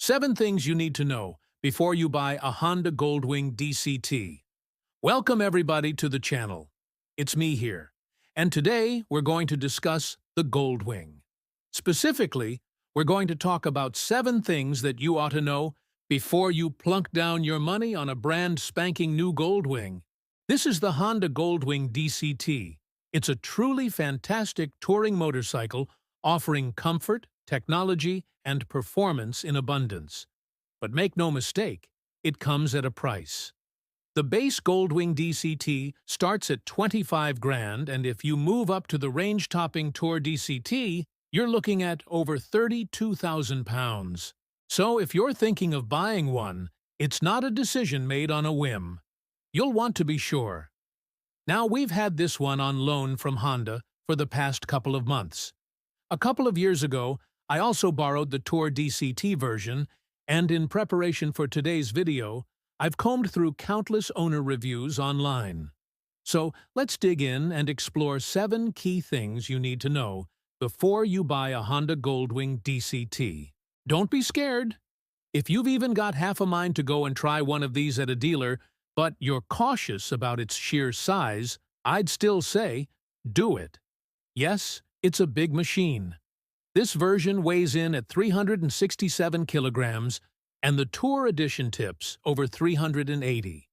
7 things you need to know before you buy a Honda Gold Wing DCT. Welcome everybody to the channel. It's me here. And today we're going to discuss the Gold Wing. Specifically, we're going to talk about 7 things that you ought to know before you plunk down your money on a brand spanking new Gold Wing. This is the Honda Gold Wing DCT. It's a truly fantastic touring motorcycle offering comfort, technology, and performance in abundance. But make no mistake, it comes at a price. The base Goldwing DCT starts at 25 grand, and if you move up to the range-topping Tour DCT, you're looking at over 32,000 pounds. So if you're thinking of buying one, it's not a decision made on a whim. You'll want to be sure. Now, we've had this one on loan from Honda for the past couple of months. A couple of years ago, I also borrowed the Tour DCT version, and in preparation for today's video, I've combed through countless owner reviews online. So let's dig in and explore 7 key things you need to know before you buy a Honda Gold Wing DCT. Don't be scared. If you've even got half a mind to go and try one of these at a dealer, but you're cautious about its sheer size, I'd still say, do it. Yes, it's a big machine. This version weighs in at 367 kilograms, and the Tour Edition tips over 380.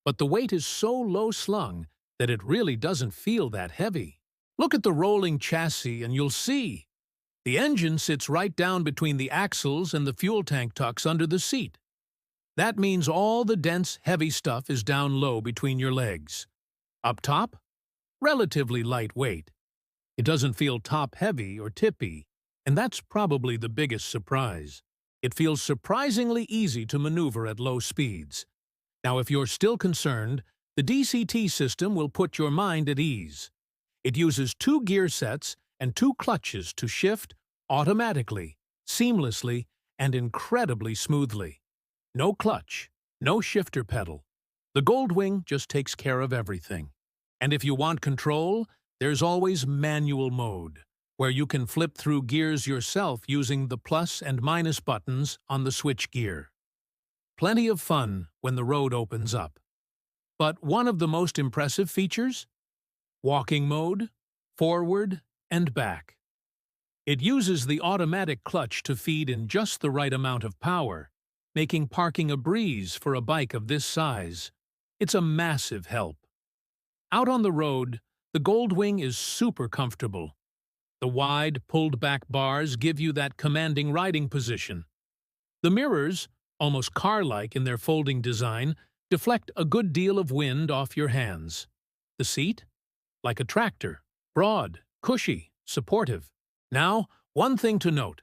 But the weight is so low-slung that it really doesn't feel that heavy. Look at the rolling chassis and you'll see. The engine sits right down between the axles and the fuel tank tucks under the seat. That means all the dense, heavy stuff is down low between your legs. Up top, relatively lightweight. It doesn't feel top-heavy or tippy, and that's probably the biggest surprise. It feels surprisingly easy to maneuver at low speeds. Now, if you're still concerned, the DCT system will put your mind at ease. It uses 2 gear sets and 2 clutches to shift automatically, seamlessly, and incredibly smoothly. No clutch, no shifter pedal. The Gold Wing just takes care of everything. And if you want control, there's always manual mode, where you can flip through gears yourself using the plus and minus buttons on the switch gear. Plenty of fun when the road opens up. But one of the most impressive features? Walking mode, forward, and back. It uses the automatic clutch to feed in just the right amount of power, making parking a breeze for a bike of this size. It's a massive help. Out on the road, the Gold Wing is super comfortable. The wide, pulled-back bars give you that commanding riding position. The mirrors, almost car-like in their folding design, deflect a good deal of wind off your hands. The seat? Like a tractor, broad, cushy, supportive. Now, one thing to note.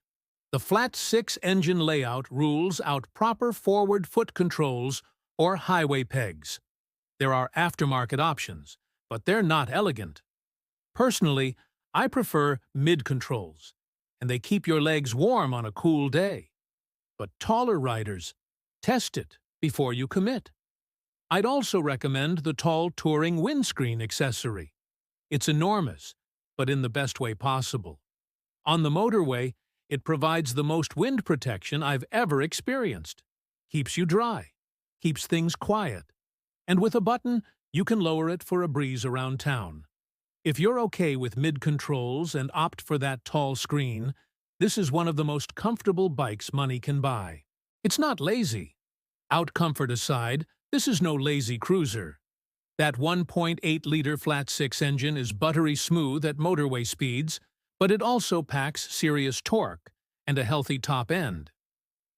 The flat 6 engine layout rules out proper forward foot controls or highway pegs. There are aftermarket options, but they're not elegant. Personally, I prefer mid-controls, and they keep your legs warm on a cool day. But taller riders, test it before you commit. I'd also recommend the tall touring windscreen accessory. It's enormous, but in the best way possible. On the motorway, it provides the most wind protection I've ever experienced. Keeps you dry, keeps things quiet, and with a button, you can lower it for a breeze around town. If you're okay with mid-controls and opt for that tall screen, this is one of the most comfortable bikes money can buy. It's not lazy. Out comfort aside, this is no lazy cruiser. That 1.8-liter flat-6 engine is buttery smooth at motorway speeds, but it also packs serious torque and a healthy top end.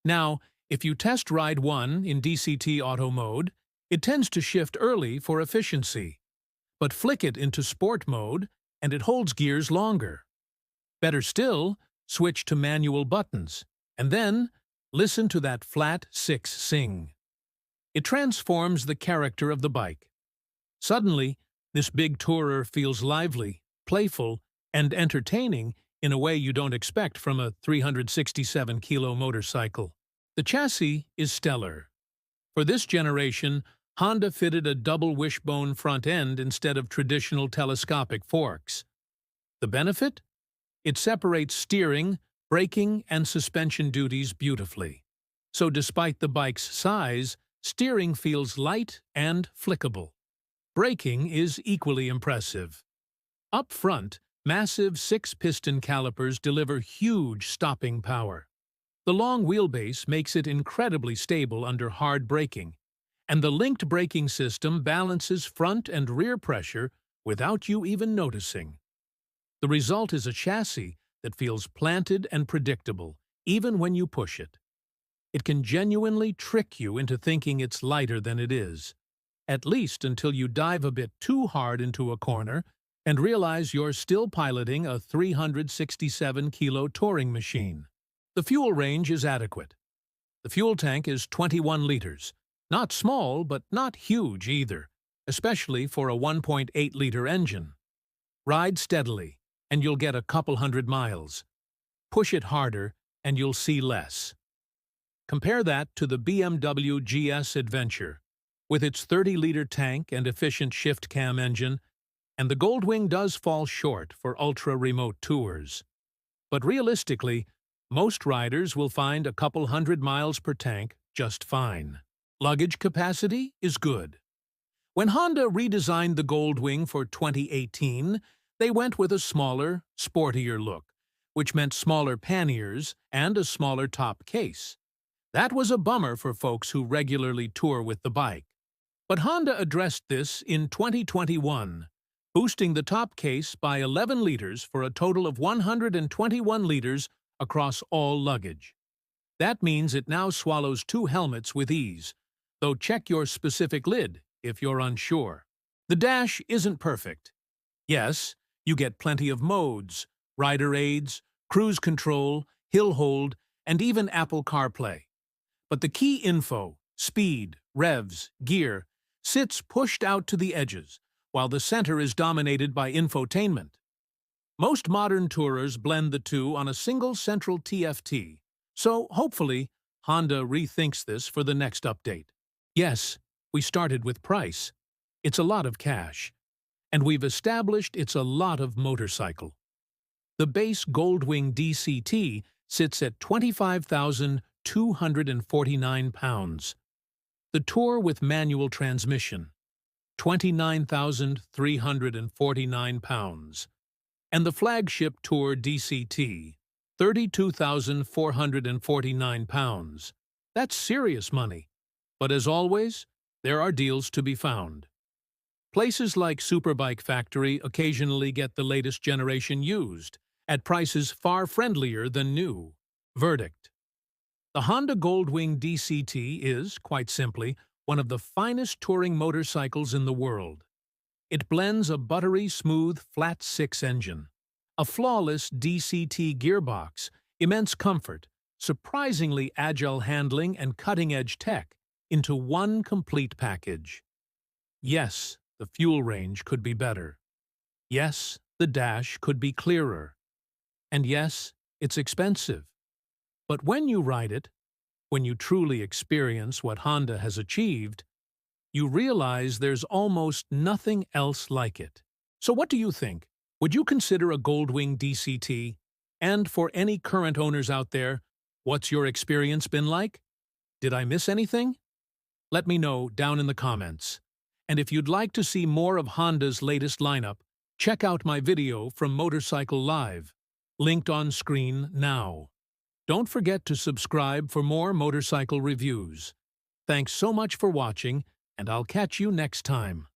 Now, if you test ride one in DCT Auto mode, it tends to shift early for efficiency. But flick it into Sport mode, and it holds gears longer. Better still, switch to manual buttons, and then listen to that flat 6 sing. It transforms the character of the bike. Suddenly, this big tourer feels lively, playful, and entertaining in a way you don't expect from a 367-kilo motorcycle. The chassis is stellar. For this generation, Honda fitted a double wishbone front end instead of traditional telescopic forks. The benefit? It separates steering, braking, and suspension duties beautifully. So despite the bike's size, steering feels light and flickable. Braking is equally impressive. Up front, massive 6-piston calipers deliver huge stopping power. The long wheelbase makes it incredibly stable under hard braking, and the linked braking system balances front and rear pressure without you even noticing. The result is a chassis that feels planted and predictable, even when you push it. It can genuinely trick you into thinking it's lighter than it is, at least until you dive a bit too hard into a corner and realize you're still piloting a 367-kilo touring machine. The fuel range is adequate. The fuel tank is 21 liters. Not small, but not huge either, especially for a 1.8-liter engine. Ride steadily, and you'll get a couple hundred miles. Push it harder, and you'll see less. Compare that to the BMW GS Adventure, with its 30-liter tank and efficient shift-cam engine, and the Goldwing does fall short for ultra-remote tours. But realistically, most riders will find a couple hundred miles per tank just fine. Luggage capacity is good. When Honda redesigned the Goldwing for 2018, they went with a smaller, sportier look, which meant smaller panniers and a smaller top case. That was a bummer for folks who regularly tour with the bike. But Honda addressed this in 2021, boosting the top case by 11 liters for a total of 121 liters across all luggage. That means it now swallows 2 helmets with ease, though check your specific lid if you're unsure. The dash isn't perfect. Yes, you get plenty of modes, rider aids, cruise control, hill hold, and even Apple CarPlay. But the key info, speed, revs, gear, sits pushed out to the edges, while the center is dominated by infotainment. Most modern tourers blend the two on a single central TFT, so hopefully Honda rethinks this for the next update. Yes, we started with price. It's a lot of cash. And we've established it's a lot of motorcycle. The base Goldwing DCT sits at 25,249 pounds. The Tour with manual transmission, 29,349 pounds. And the flagship Tour DCT, 32,449 pounds. That's serious money. But as always, there are deals to be found. Places like Superbike Factory occasionally get the latest generation used, at prices far friendlier than new. Verdict: the Honda Gold Wing DCT is, quite simply, one of the finest touring motorcycles in the world. It blends a buttery smooth flat-six engine, a flawless DCT gearbox, immense comfort, surprisingly agile handling, and cutting-edge tech into one complete package. Yes, the fuel range could be better. Yes, the dash could be clearer. And yes, it's expensive. But when you ride it, when you truly experience what Honda has achieved, you realize there's almost nothing else like it. So what do you think? Would you consider a Goldwing DCT? And for any current owners out there, what's your experience been like? Did I miss anything? Let me know down in the comments. And if you'd like to see more of Honda's latest lineup, check out my video from Motorcycle Live, linked on screen now. Don't forget to subscribe for more motorcycle reviews. Thanks so much for watching, and I'll catch you next time.